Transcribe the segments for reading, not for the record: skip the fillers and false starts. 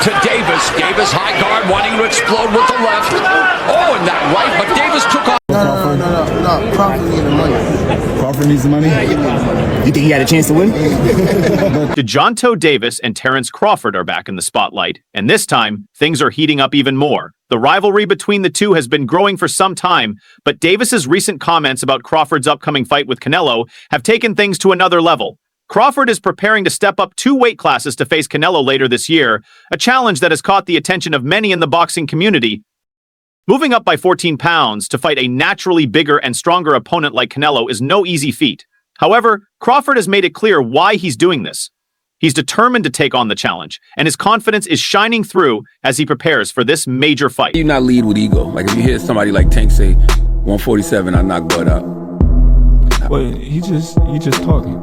to Davis. Davis high guard wanting to explode with the left. Oh, and that right, but Davis took off. No. Crawford needs the money. Crawford needs the money? You think he had a chance to win? Gervonta Davis and Terence Crawford are back in the spotlight, and this time, things are heating up even more. The rivalry between the two has been growing for some time, but Davis's recent comments about Crawford's upcoming fight with Canelo have taken things to another level. Crawford is preparing to step up 2 weight classes to face Canelo later this year, a challenge that has caught the attention of many in the boxing community. Moving up by 14 pounds to fight a naturally bigger and stronger opponent like Canelo is no easy feat. However, Crawford has made it clear why he's doing this. He's determined to take on the challenge, and his confidence is shining through as he prepares for this major fight. You not lead with ego. Like if you hear somebody like Tank say, 147, I knock Bud out. Well, you just talking.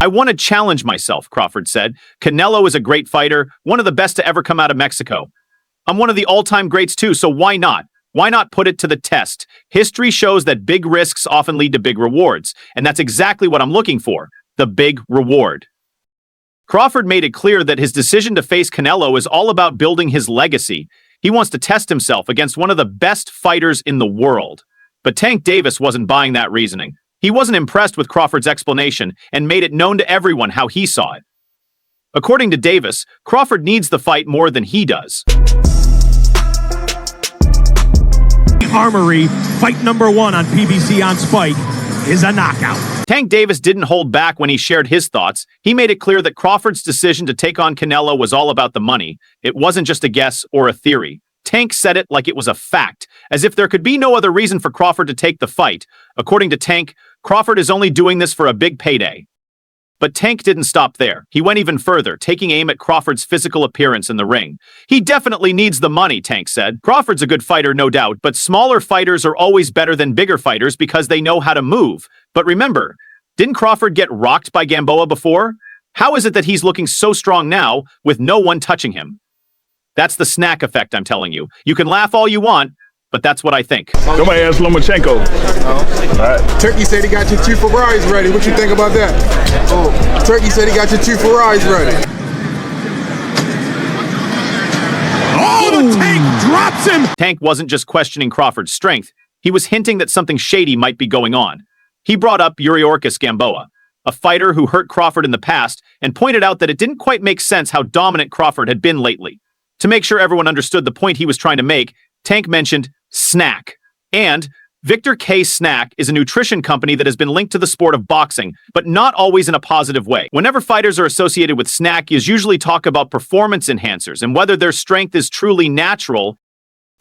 I want to challenge myself, Crawford said. Canelo is a great fighter, one of the best to ever come out of Mexico. I'm one of the all-time greats too, so why not? Why not put it to the test? History shows that big risks often lead to big rewards, and that's exactly what I'm looking for, the big reward. Crawford made it clear that his decision to face Canelo is all about building his legacy. He wants to test himself against one of the best fighters in the world. But Tank Davis wasn't buying that reasoning. He wasn't impressed with Crawford's explanation and made it known to everyone how he saw it. According to Davis, Crawford needs the fight more than he does. Armory, fight number 1 on PBC on Spike is a knockout. Tank Davis didn't hold back when he shared his thoughts. He made it clear that Crawford's decision to take on Canelo was all about the money. It wasn't just a guess or a theory. Tank said it like it was a fact, as if there could be no other reason for Crawford to take the fight. According to Tank, Crawford is only doing this for a big payday. But Tank didn't stop there. He went even further, taking aim at Crawford's physical appearance in the ring. He definitely needs the money, Tank said. Crawford's a good fighter, no doubt, but smaller fighters are always better than bigger fighters because they know how to move. But remember, didn't Crawford get rocked by Gamboa before? How is it that he's looking so strong now with no one touching him? That's the snack effect, I'm telling you. You can laugh all you want, but that's what I think. Somebody ask Lomachenko. All right. Turkey said he got your 2 Ferraris ready. What you think about that? Oh, Turkey said he got your 2 Ferraris ready. Oh, the Tank drops him! Tank wasn't just questioning Crawford's strength. He was hinting that something shady might be going on. He brought up Yuriorkis Gamboa, a fighter who hurt Crawford in the past, and pointed out that it didn't quite make sense how dominant Crawford had been lately. To make sure everyone understood the point he was trying to make, Tank mentioned snack. And Victor K. Snack is a nutrition company that has been linked to the sport of boxing, but not always in a positive way. Whenever fighters are associated with snack, you usually talk about performance enhancers and whether their strength is truly natural.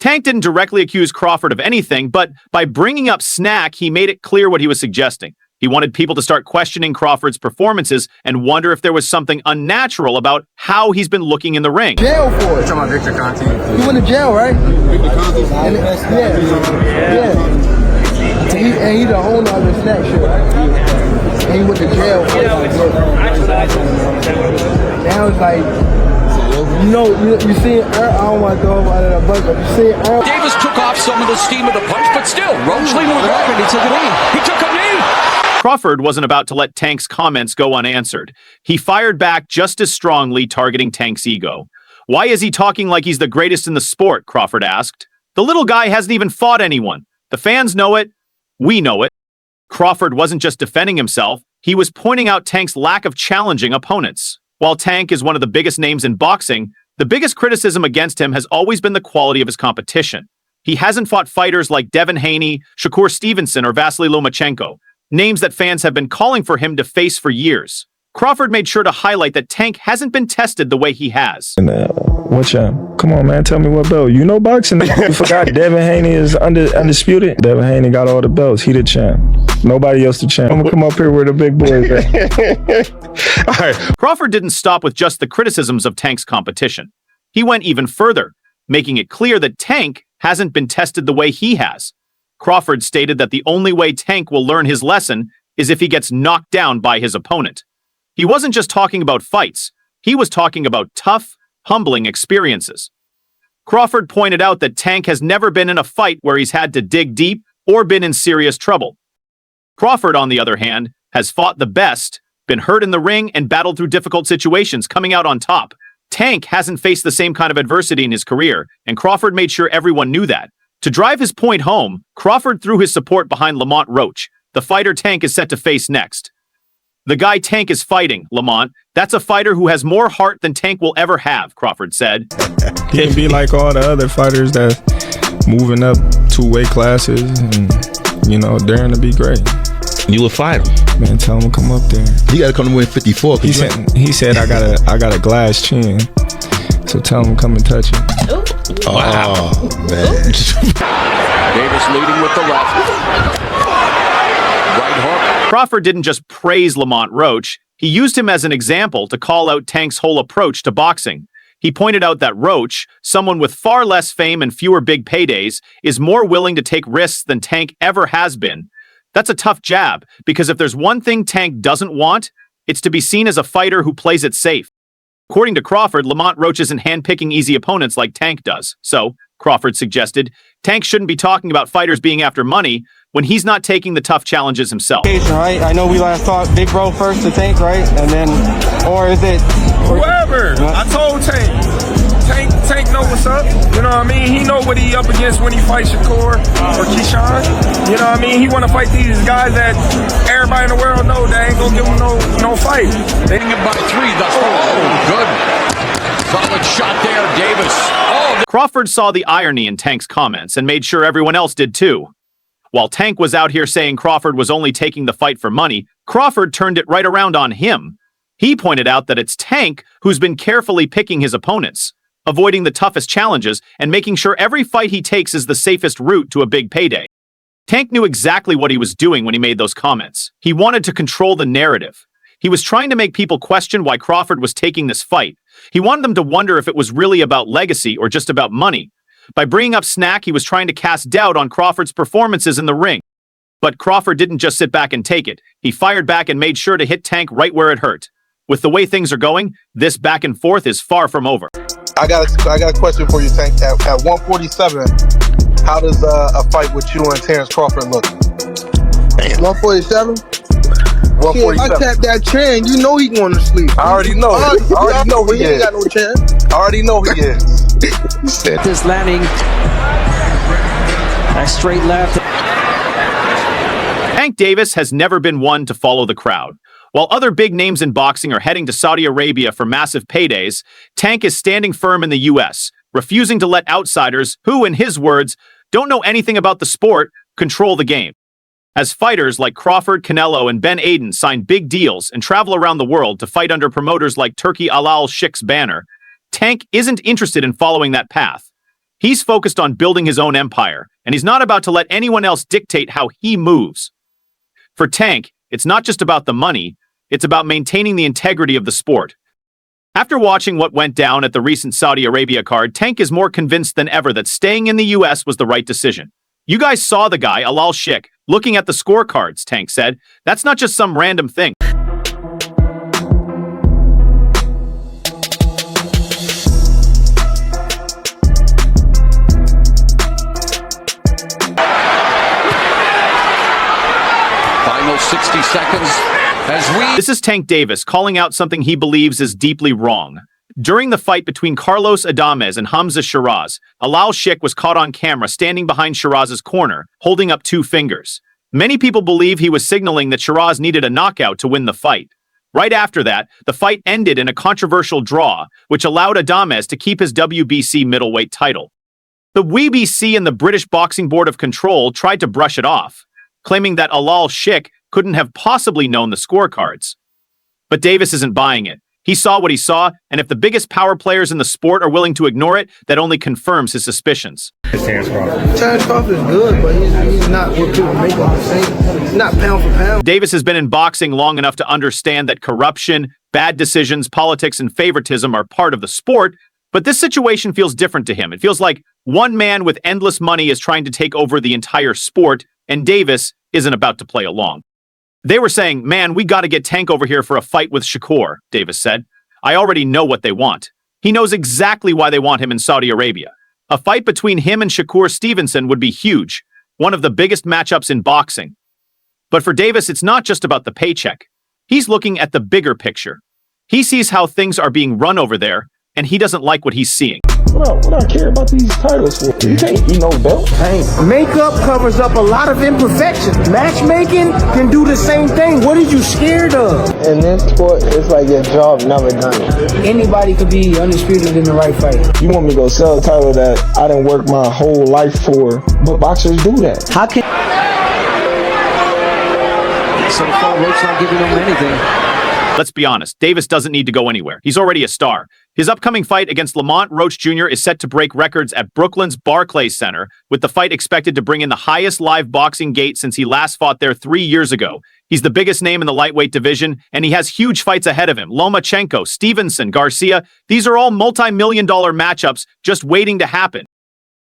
Tank didn't directly accuse Crawford of anything, but by bringing up snack, he made it clear what he was suggesting. He wanted people to start questioning Crawford's performances and wonder if there was something unnatural about how he's been looking in the ring. Jail for it. Talking about Victor Conti. He went to jail, right? Victor Conti? Yeah. And he the owner of the snack shit, right? And he went to jail for it. Now it's like, you see, I don't want to throw him out of the bucket. You see, Davis took off some of the steam of the punch, but still, Roach leaning with Crawford. He took a knee. He took a knee. Crawford wasn't about to let Tank's comments go unanswered. He fired back just as strongly, targeting Tank's ego. Why is he talking like he's the greatest in the sport? Crawford asked. The little guy hasn't even fought anyone. The fans know it. We know it. Crawford wasn't just defending himself. He was pointing out Tank's lack of challenging opponents. While Tank is one of the biggest names in boxing, the biggest criticism against him has always been the quality of his competition. He hasn't fought fighters like Devin Haney, Shakur Stevenson, or Vasily Lomachenko, names that fans have been calling for him to face for years. Crawford made sure to highlight that Tank hasn't been tested the way he has. What champ? Come on, man. Tell me what belt. You know boxing. You forgot Devin Haney is undisputed. Devin Haney got all the belts. He the champ. Nobody else the champ. I'm going to come up here where the big boys at. All right. Crawford didn't stop with just the criticisms of Tank's competition. He went even further, making it clear that Tank hasn't been tested the way he has. Crawford stated that the only way Tank will learn his lesson is if he gets knocked down by his opponent. He wasn't just talking about fights. He was talking about tough, humbling experiences. Crawford pointed out that Tank has never been in a fight where he's had to dig deep or been in serious trouble. Crawford, on the other hand, has fought the best, been hurt in the ring, and battled through difficult situations, coming out on top. Tank hasn't faced the same kind of adversity in his career, and Crawford made sure everyone knew that. To drive his point home, Crawford threw his support behind Lamont Roach, the fighter Tank is set to face next. The guy Tank is fighting, Lamont, that's a fighter who has more heart than Tank will ever have, Crawford said. He can be like all the other fighters that moving up 2 weight classes and, daring to be great. You would fight him. Man, tell him to come up there. He got to come to win 54. He said I got a glass chin. So tell him to come and touch it. Wow. Oh, man. Davis leading with the left. Right hook. Crawford didn't just praise Lamont Roach, he used him as an example to call out Tank's whole approach to boxing. He pointed out that Roach, someone with far less fame and fewer big paydays, is more willing to take risks than Tank ever has been. That's a tough jab, because if there's one thing Tank doesn't want, it's to be seen as a fighter who plays it safe. According to Crawford, Lamont Roach isn't handpicking easy opponents like Tank does. So, Crawford suggested, Tank shouldn't be talking about fighters being after money when he's not taking the tough challenges himself. Right? I know we last talked Big Bro first to Tank, right? And then, or is it... Whoever! I told Tank. Tank know what's up. You know what I mean? He know what he up against when he fights Shakur or Keyshawn. You know what I mean? He want to fight these guys that everybody in the world know they ain't gonna give him no fight. They can get by 3 thus far. Oh, good. Solid shot there, Davis. Oh. Crawford saw the irony in Tank's comments and made sure everyone else did too. While Tank was out here saying Crawford was only taking the fight for money, Crawford turned it right around on him. He pointed out that it's Tank who's been carefully picking his opponents, avoiding the toughest challenges and making sure every fight he takes is the safest route to a big payday. Tank knew exactly what he was doing when he made those comments. He wanted to control the narrative. He was trying to make people question why Crawford was taking this fight. He wanted them to wonder if it was really about legacy or just about money. By bringing up Snack, he was trying to cast doubt on Crawford's performances in the ring. But Crawford didn't just sit back and take it. He fired back and made sure to hit Tank right where it hurt. With the way things are going, this back and forth is far from over. I got a question for you, Tank. At 147, how does a fight with you and Terence Crawford look? 147? 147. I tap that chin, you know he going to sleep. I already know. I already know he ain't is. got no chin. I already know he is. This landing. That straight left. Tank Davis has never been one to follow the crowd. While other big names in boxing are heading to Saudi Arabia for massive paydays, Tank is standing firm in the U.S., refusing to let outsiders who, in his words, don't know anything about the sport, control the game. As fighters like Crawford, Canelo, and Ben Aiden sign big deals and travel around the world to fight under promoters like Turki Al Sheikh's banner, Tank isn't interested in following that path. He's focused on building his own empire, and he's not about to let anyone else dictate how he moves. For Tank, it's not just about the money, it's about maintaining the integrity of the sport. After watching what went down at the recent Saudi Arabia card, Tank is more convinced than ever that staying in the US was the right decision. You guys saw the guy, Al Sheikh, looking at the scorecards, Tank said. That's not just some random thing. Final 60 seconds. This is Tank Davis calling out something he believes is deeply wrong. During the fight between Carlos Adames and Hamza Shiraz, Al Sheikh was caught on camera standing behind Shiraz's corner, holding up 2 fingers. Many people believe he was signaling that Shiraz needed a knockout to win the fight. Right after that, the fight ended in a controversial draw, which allowed Adames to keep his WBC middleweight title. The WBC and the British Boxing Board of Control tried to brush it off, claiming that Al Sheikh couldn't have possibly known the scorecards. But Davis isn't buying it. He saw what he saw, and if the biggest power players in the sport are willing to ignore it, that only confirms his suspicions. Terence Crawford is good, but he's not what people make him say. He's not pound for pound. Davis has been in boxing long enough to understand that corruption, bad decisions, politics, and favoritism are part of the sport, but this situation feels different to him. It feels like one man with endless money is trying to take over the entire sport, and Davis isn't about to play along. They were saying, man, we got to get Tank over here for a fight with Shakur, Davis said. I already know what they want. He knows exactly why they want him in Saudi Arabia. A fight between him and Shakur Stevenson would be huge, one of the biggest matchups in boxing. But for Davis, it's not just about the paycheck. He's looking at the bigger picture. He sees how things are being run over there, and he doesn't like what he's seeing. What I care about these titles for? You can't eat no belt. Makeup covers up a lot of imperfections. Matchmaking can do the same thing. What are you scared of? In this sport, it's like your job never done. Anybody could be undisputed in the right fight. You want me to go sell a title that I didn't work my whole life for, but boxers do that. How can... So far, Roach not giving him anything. Let's be honest, Davis doesn't need to go anywhere. He's already a star. His upcoming fight against Lamont Roach Jr. is set to break records at Brooklyn's Barclays Center, with the fight expected to bring in the highest live boxing gate since he last fought there 3 years ago. He's the biggest name in the lightweight division, and he has huge fights ahead of him. Lomachenko, Stevenson, Garcia, these are all multi-million-dollar matchups just waiting to happen.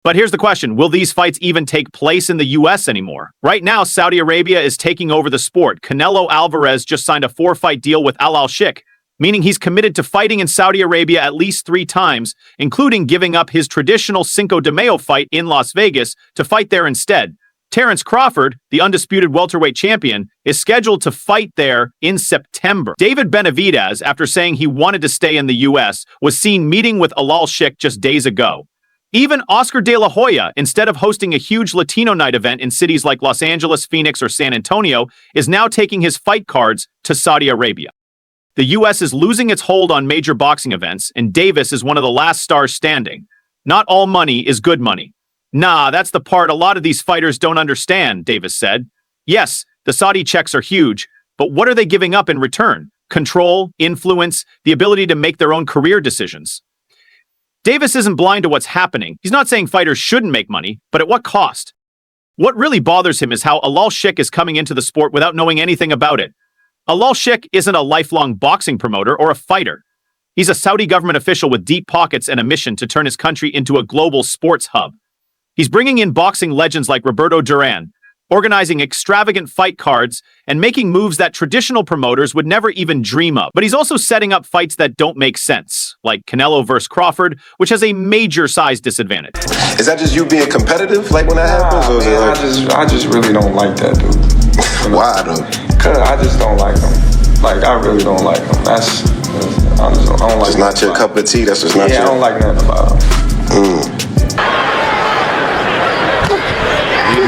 But here's the question, will these fights even take place in the US anymore? Right now, Saudi Arabia is taking over the sport. Canelo Alvarez just signed a 4-fight deal with Al Sheikh, meaning he's committed to fighting in Saudi Arabia at least 3 times, including giving up his traditional Cinco de Mayo fight in Las Vegas to fight there instead. Terence Crawford, the undisputed welterweight champion, is scheduled to fight there in September. David Benavidez, after saying he wanted to stay in the US, was seen meeting with Al Sheikh just days ago. Even Oscar De La Hoya, instead of hosting a huge Latino night event in cities like Los Angeles, Phoenix, or San Antonio, is now taking his fight cards to Saudi Arabia. The US is losing its hold on major boxing events, and Davis is one of the last stars standing. Not all money is good money. Nah, that's the part a lot of these fighters don't understand, Davis said. Yes, the Saudi checks are huge, but what are they giving up in return? Control, influence, the ability to make their own career decisions. Davis isn't blind to what's happening. He's not saying fighters shouldn't make money, but at what cost? What really bothers him is how Al Sheikh is coming into the sport without knowing anything about it. Al Sheikh isn't a lifelong boxing promoter or a fighter. He's a Saudi government official with deep pockets and a mission to turn his country into a global sports hub. He's bringing in boxing legends like Roberto Duran, organizing extravagant fight cards, and making moves that traditional promoters would never even dream of. But he's also setting up fights that don't make sense, like Canelo versus Crawford, which has a major size disadvantage. Is that just you being competitive, like when that happens? Or Man, I just really don't like that, dude. Why though? Cause I just don't like him. Like I really don't like him. I don't like. It's not your cup of tea. That's just not your. I don't like nothing about him.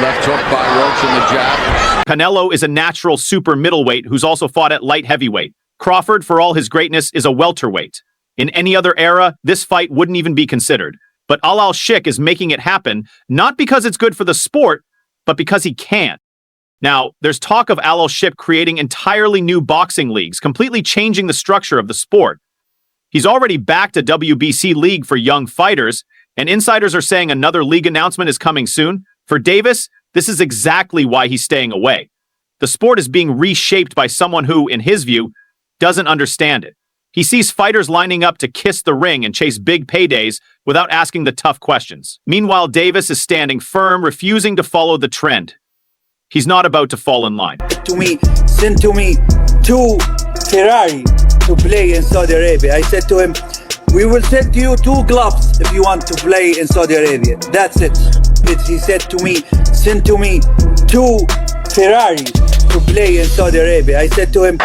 Left hook by Roach in the jab. Canelo is a natural super middleweight who's also fought at light heavyweight. Crawford, for all his greatness, is a welterweight. In any other era, this fight wouldn't even be considered. But Al Sheikh is making it happen, not because it's good for the sport, but because he can. Now, there's talk of Al Sheikh creating entirely new boxing leagues, completely changing the structure of the sport. He's already backed a WBC league for young fighters, and insiders are saying another league announcement is coming soon. For Davis, this is exactly why he's staying away. The sport is being reshaped by someone who, in his view, doesn't understand it. He sees fighters lining up to kiss the ring and chase big paydays without asking the tough questions. Meanwhile, Davis is standing firm, refusing to follow the trend. He's not about to fall in line. Send to me 2 Ferrari to play in Saudi Arabia. I said to him, we will send you 2 gloves if you want to play in Saudi Arabia. That's it. He said to me, send to me 2 Ferrari to play in Saudi Arabia. I said to him,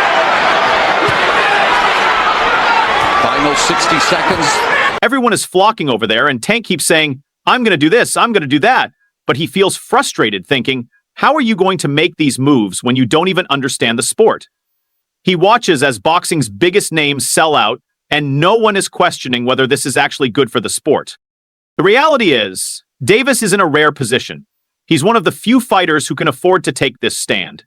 Final 60 seconds. Everyone is flocking over there, and Tank keeps saying, I'm going to do this, I'm going to do that. But he feels frustrated, thinking, how are you going to make these moves when you don't even understand the sport? He watches as boxing's biggest names sell out, and no one is questioning whether this is actually good for the sport. The reality is, Davis is in a rare position. He's one of the few fighters who can afford to take this stand.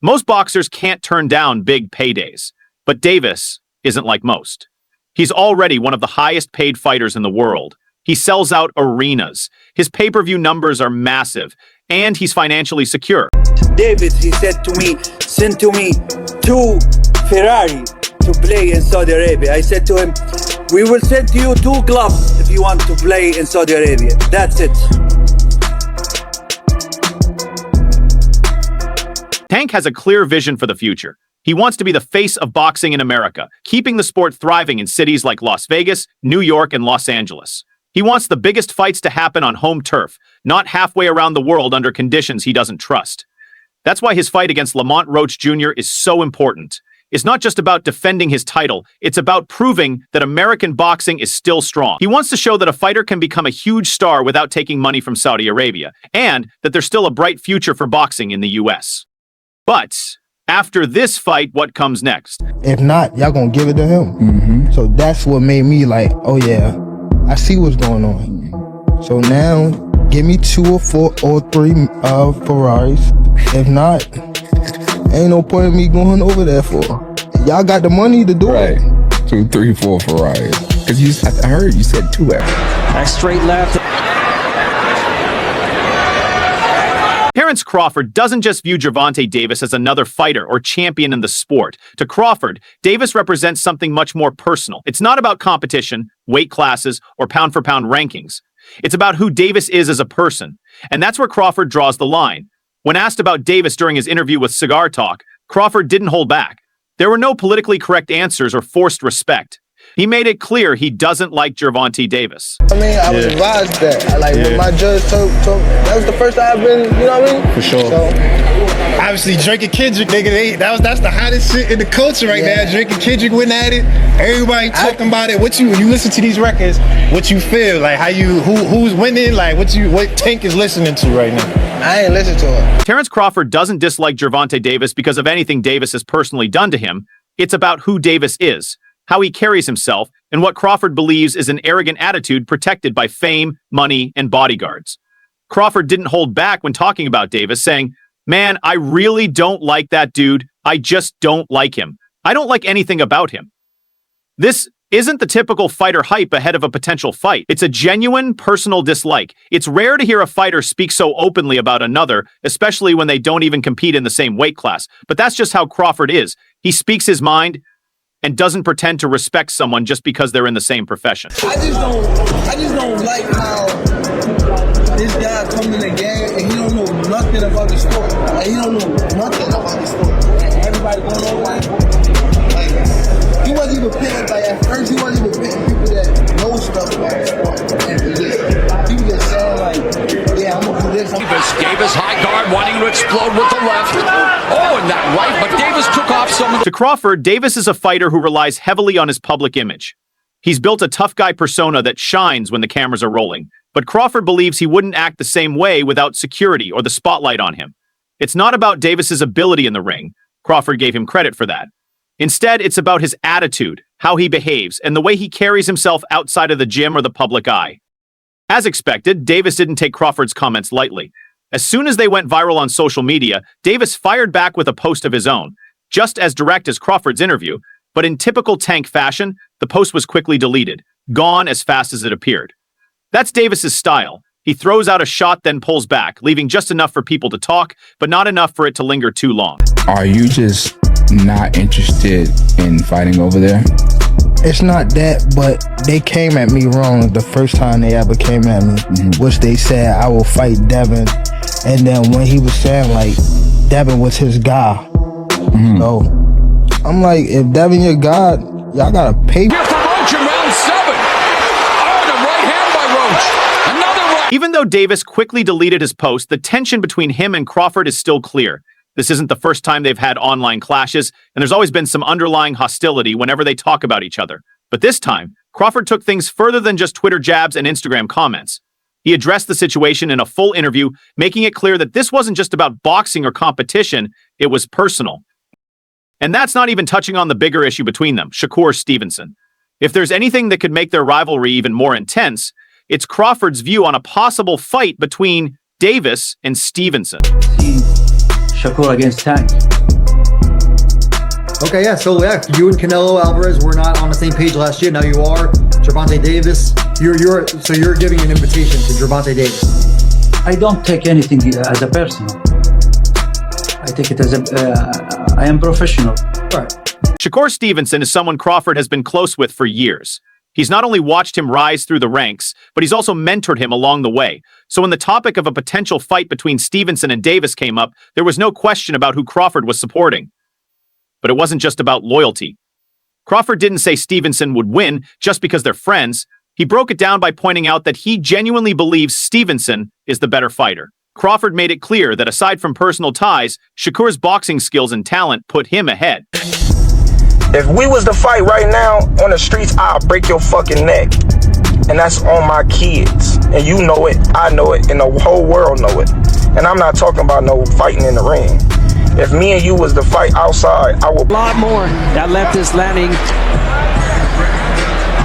Most boxers can't turn down big paydays, but Davis isn't like most. He's already one of the highest paid fighters in the world. He sells out arenas. His pay-per-view numbers are massive, and he's financially secure. David, he said to me, send to me 2 Ferrari to play in Saudi Arabia. I said to him, we will send you 2 gloves if you want to play in Saudi Arabia. That's it. Tank has a clear vision for the future. He wants to be the face of boxing in America, keeping the sport thriving in cities like Las Vegas, New York, and Los Angeles. He wants the biggest fights to happen on home turf, not halfway around the world under conditions he doesn't trust. That's why his fight against Lamont Roach Jr. is so important. is not just about defending his title, it's about proving that American boxing is still strong. He wants to show that a fighter can become a huge star without taking money from Saudi Arabia, and that there's still a bright future for boxing in the US. But after this fight, what comes next? If not, y'all gonna give it to him. So that's what made me like, oh yeah, I see what's going on. So now, give me 2 or 4 or 3 Ferraris. If not, ain't no point in me going over there for. Y'all got the money to do it. 2, 3, 4 Ferraris. Because I heard you said 2 after. Nice straight left. Terence Crawford doesn't just view Gervonta Davis as another fighter or champion in the sport. To Crawford, Davis represents something much more personal. It's not about competition, weight classes, or pound-for-pound rankings. It's about who Davis is as a person. And that's where Crawford draws the line. When asked about Davis during his interview with Cigar Talk, Crawford didn't hold back. There were no politically correct answers or forced respect. He made it clear he doesn't like Gervonta Davis. I mean, I was advised that. When my judge told that was the first time I've been, you know what I mean? For sure. So, obviously, drinking Kendrick, nigga, that's the hottest shit in the culture right now. Drinking Kendrick went at it. Everybody talking about it. When you listen to these records, what you feel, like how you, who's winning, like what Tank is listening to right now. I ain't listen to it. Terence Crawford doesn't dislike Gervonta Davis because of anything Davis has personally done to him. It's about who Davis is, how he carries himself, and what Crawford believes is an arrogant attitude protected by fame, money, and bodyguards. Crawford didn't hold back when talking about Davis, saying, "Man, I really don't like that dude. I just don't like him. I don't like anything about him." This isn't the typical fighter hype ahead of a potential fight. It's a genuine personal dislike. It's rare to hear a fighter speak so openly about another, especially when they don't even compete in the same weight class. But that's just how Crawford is. He speaks his mind and doesn't pretend to respect someone just because they're in the same profession. I just don't like how this guy come in the game and he don't know nothing about the sport. Like, he don't know nothing about the sport. Like, everybody going over like he wasn't even paying, like at first he wasn't even paying people that know stuff about the sport. And people just saying like, yeah, I'm gonna do this. Davis high guard wanting to explode with the left. Oh, and that right, but Davis took off some of the... To Crawford, Davis is a fighter who relies heavily on his public image. He's built a tough guy persona that shines when the cameras are rolling, but Crawford believes he wouldn't act the same way without security or the spotlight on him. It's not about Davis's ability in the ring. Crawford gave him credit for that. Instead, it's about his attitude, how he behaves, and the way he carries himself outside of the gym or the public eye. As expected, Davis didn't take Crawford's comments lightly. As soon as they went viral on social media, Davis fired back with a post of his own, just as direct as Crawford's interview, but in typical Tank fashion, the post was quickly deleted, gone as fast as it appeared. That's Davis's style. He throws out a shot, then pulls back, leaving just enough for people to talk, but not enough for it to linger too long. Are you just not interested in fighting over there? It's not that, but they came at me wrong the first time they ever came at me, which they said I will fight Devin. And then when he was saying like Devin was his guy, so I'm like, if Devin your guy, y'all gotta pay. Here for Roach in round 7. Oh, and a right hand by Roach. Another right. Even though Davis quickly deleted his post, the tension between him and Crawford is still clear. This isn't the first time they've had online clashes, and there's always been some underlying hostility whenever they talk about each other. But this time, Crawford took things further than just Twitter jabs and Instagram comments. He addressed the situation in a full interview, making it clear that this wasn't just about boxing or competition, it was personal. And that's not even touching on the bigger issue between them, Stevenson. If there's anything that could make their rivalry even more intense, it's Crawford's view on a possible fight between Davis and Stevenson. Shakur against Tank. Okay, yeah, so yeah, you and Canelo Alvarez were not on the same page last year. Now you are. Gervonta Davis, you're giving an invitation to Gervonta Davis. I don't take anything as a personal. I take it as I am professional. Right. Shakur Stevenson is someone Crawford has been close with for years. He's not only watched him rise through the ranks, but he's also mentored him along the way. So when the topic of a potential fight between Stevenson and Davis came up, there was no question about who Crawford was supporting. But it wasn't just about loyalty. Crawford didn't say Stevenson would win just because they're friends. He broke it down by pointing out that he genuinely believes Stevenson is the better fighter. Crawford made it clear that aside from personal ties, Shakur's boxing skills and talent put him ahead. If we was to fight right now on the streets, I'll break your fucking neck. And that's on my kids. And you know it, I know it, and the whole world know it. And I'm not talking about no fighting in the ring. If me and you was to fight outside, I would... A lot more. That left is landing.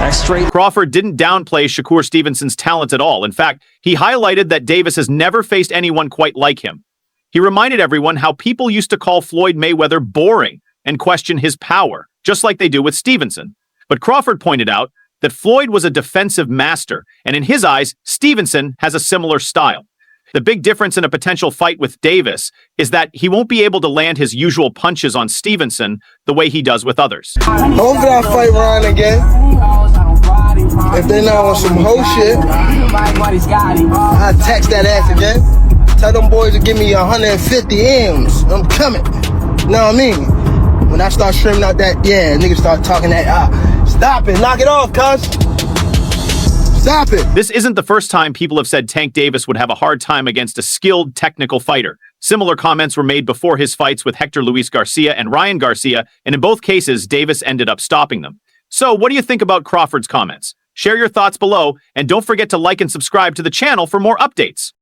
That's straight. Crawford didn't downplay Shakur Stevenson's talent at all. In fact, he highlighted that Davis has never faced anyone quite like him. He reminded everyone how people used to call Floyd Mayweather boring and question his power, just like they do with Stevenson. But Crawford pointed out that Floyd was a defensive master, and in his eyes, Stevenson has a similar style. The big difference in a potential fight with Davis is that he won't be able to land his usual punches on Stevenson the way he does with others. Hopefully I fight Ryan again. If they're not on some whole shit, I text that ass again. Tell them boys to give me 150 M's. I'm coming. You know what I mean? When I start streaming out that, yeah, niggas start talking that, stop it, knock it off, cuz. Stop it. This isn't the first time people have said Tank Davis would have a hard time against a skilled technical fighter. Similar comments were made before his fights with Hector Luis Garcia and Ryan Garcia, and in both cases, Davis ended up stopping them. So what do you think about Crawford's comments? Share your thoughts below, and don't forget to like and subscribe to the channel for more updates.